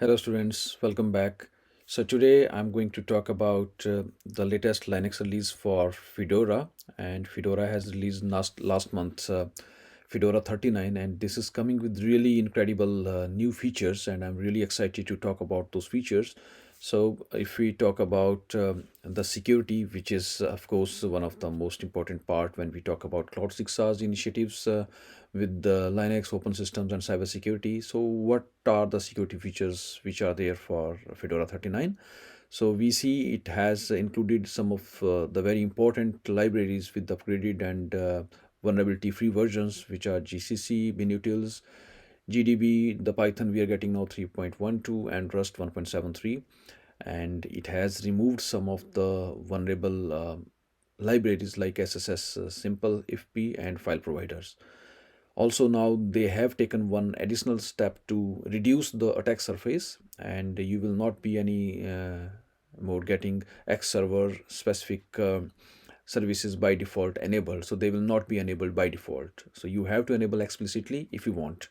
Hello students, welcome back. So today I'm going to talk about the latest Linux release for Fedora, and Fedora has released last month Fedora 39, and this is coming with really incredible new features, and I'm really excited to talk about those features. So if we talk about the security, which is of course one of the most important part when we talk about Cloud 6's initiatives with the Linux open systems and cybersecurity. So what are the security features which are there for Fedora 39? So we see it has included some of the very important libraries with upgraded and vulnerability free versions, which are GCC, Binutils, GDB, the Python we are getting now 3.12 and Rust 1.73. And it has removed some of the vulnerable libraries like SSS, Simple, IFP, and file providers. Also, now they have taken one additional step to reduce the attack surface, and you will not be any more getting X server specific services by default enabled. So they will not be enabled by default. So you have to enable explicitly if you want.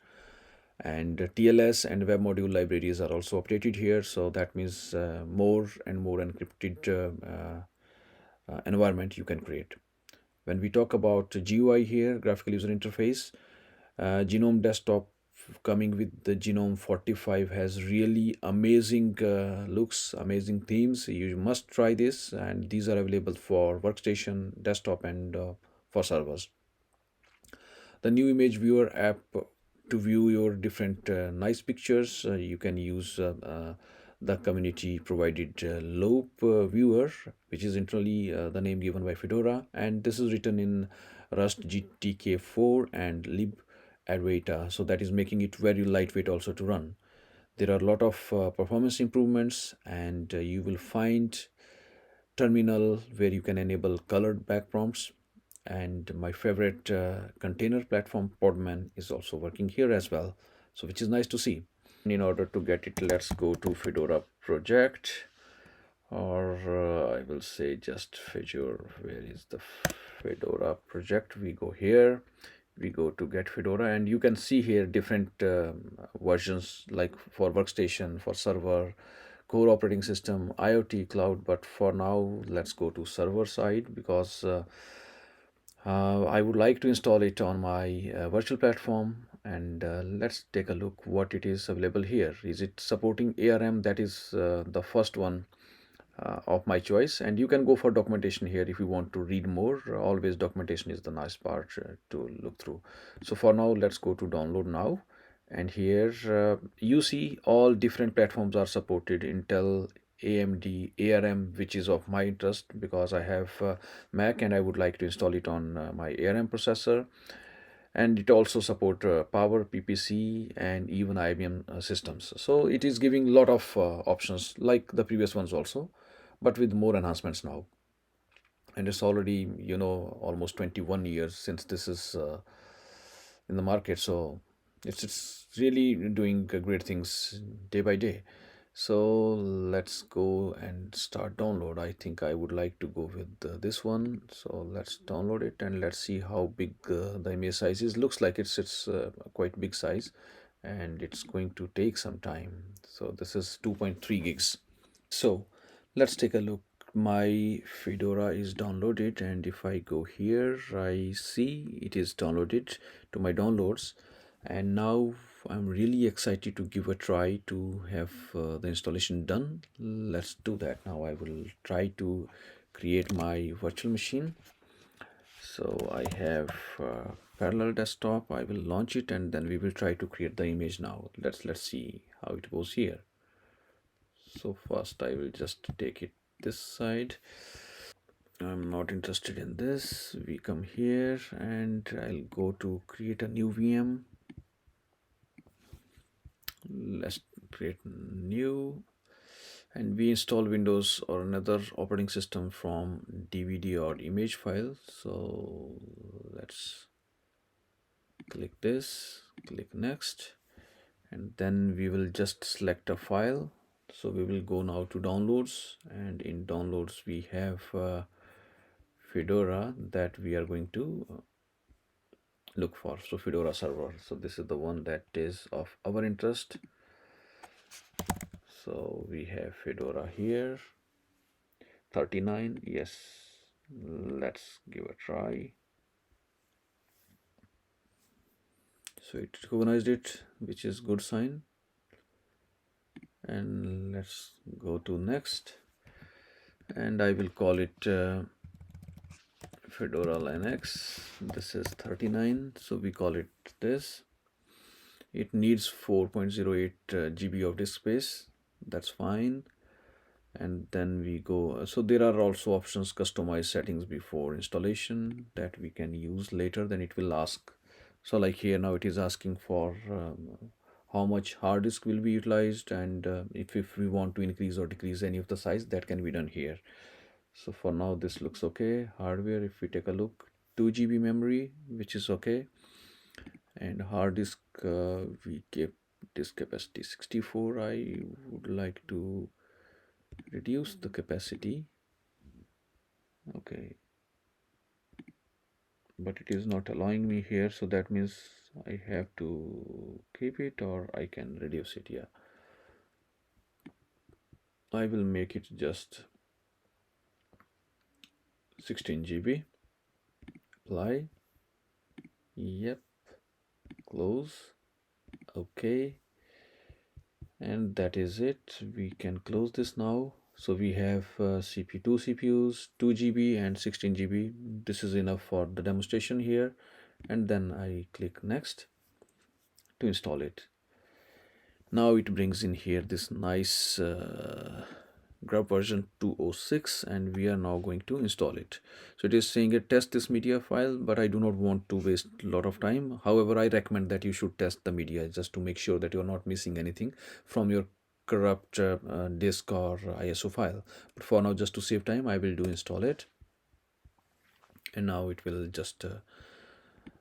And TLS and web module libraries are also updated here. So that means more and more encrypted environment you can create. When we talk about GUI here, graphical user interface, Genome Desktop coming with the Genome 45 has really amazing looks, amazing themes. You must try this, and these are available for workstation, desktop, and for servers. The new image viewer app to view your different nice pictures. You can use the community provided loop viewer, which is internally the name given by Fedora, and this is written in Rust GTK4 and libadwaita, so that is making it very lightweight also to run. There are a lot of performance improvements, and you will find terminal where you can enable colored back prompts, and my favorite container platform Podman is also working here as well, so which is nice to see. In order to get it, let's go to Fedora project, or I will say just Fedora. Where is the Fedora project? We go here, we go to get Fedora, and you can see here different versions like for workstation, for server, core operating system, IoT, cloud. But for now, let's go to server side because I would like to install it on my virtual platform, and let's take a look what it is available here. Is it supporting ARM? That is the first one of my choice, and you can go for documentation here if you want to read more. Always documentation is the nice part to look through. So for now, let's go to download now, and here you see all different platforms are supported: Intel, AMD, ARM, which is of my interest because I have Mac and I would like to install it on my ARM processor. And it also support Power, PPC, and even IBM systems. So it is giving a lot of options like the previous ones also, but with more enhancements now. And it's already, almost 21 years since this is in the market. So it's really doing great things day by day. So let's go and start download. I think I would like to go with this one. So let's download it and let's see how big the image size is. Looks like it's quite big size, and it's going to take some time. So this is 2.3 gigs. So let's take a look. My Fedora is downloaded, and if I go here, I see it is downloaded to my downloads. And now I'm really excited to give a try to have the installation done. Let's do that now. I will try to create my virtual machine. So I have parallel desktop. I will launch it, and then we will try to create the image now. Let's see how it goes here. So first I will just take it this side. I'm not interested in this. We come here and I'll go to create a new VM. Let's create new, and we install Windows or another operating system from DVD or image file. So let's click this, click next, and then we will just select a file. So we will go now to downloads, and in downloads we have Fedora that we are going to look for. So Fedora server. So this is the one that is of our interest. So we have Fedora here, 39. Yes, let's give a try. So it recognized it, which is good sign. And let's go to next, and I will call it Fedora Linux. This is 39, so we call it this. It needs 4.08 GB of disk space. That's fine. And then we go, so there are also options, customize settings before installation, that we can use later. Then it will ask, so like here now it is asking for how much hard disk will be utilized, and if we want to increase or decrease any of the size, that can be done here. So for now this looks okay. Hardware, if we take a look, 2 GB memory, which is okay. And hard disk, we kept disk capacity 64. I would like to reduce the capacity. Okay, but it is not allowing me here, so that means I have to keep it, or I can reduce it. Yeah, I will make it just 16 GB. Apply. Yep. Close. Okay, and that is it. We can close this now. So we have two CPUs, 2 GB and 16 GB. This is enough for the demonstration here. And then I click next to install it. Now it brings in here this nice grub version 206, and we are now going to install it. So it is saying it test this media file, but I do not want to waste a lot of time. However, I recommend that you should test the media just to make sure that you're not missing anything from your corrupt disk or ISO file. But for now, just to save time, I will do install it. And now it will just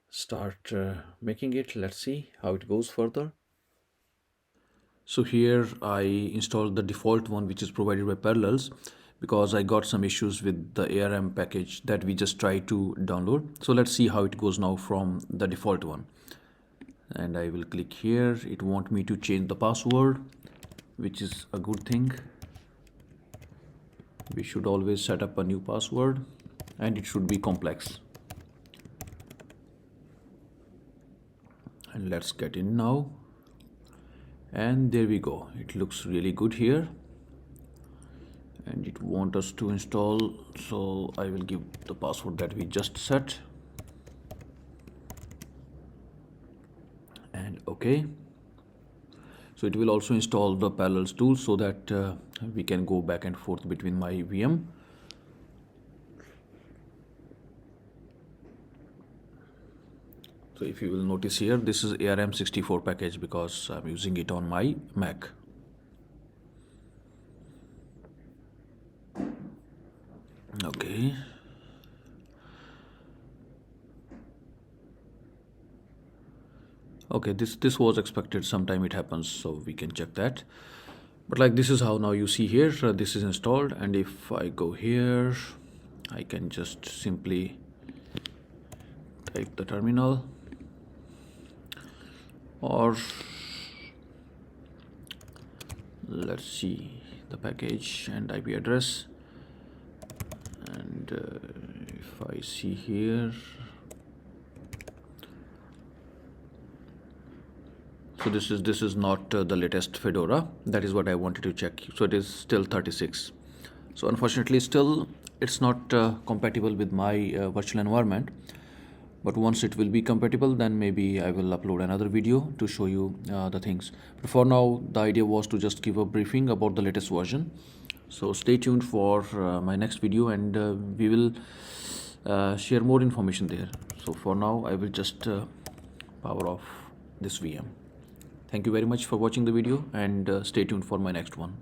start making it. Let's see how it goes further. So here I installed the default one, which is provided by Parallels, because I got some issues with the ARM package that we just tried to download. So let's see how it goes now from the default one. And I will click here. It wants me to change the password, which is a good thing. We should always set up a new password, and it should be complex. And let's get in now. And there we go. It looks really good here, and it wants us to install, so I will give the password that we just set, and okay. So it will also install the Parallels tool, so that we can go back and forth between my VM. So if you will notice here, this is ARM64 package because I'm using it on my Mac. Okay. Okay, this was expected. Sometime it happens, so we can check that. But like, this is how now you see here, this is installed, and if I go here, I can just simply type the terminal, or let's see the package and IP address. And if I see here, so this is not the latest Fedora. That is what I wanted to check. So it is still 36. So unfortunately, still it's not compatible with my virtual environment. But once it will be compatible, then maybe I will upload another video to show you the things. But for now, the idea was to just give a briefing about the latest version. So stay tuned for my next video, and we will share more information there. So for now, I will just power off this VM. Thank you very much for watching the video, and stay tuned for my next one.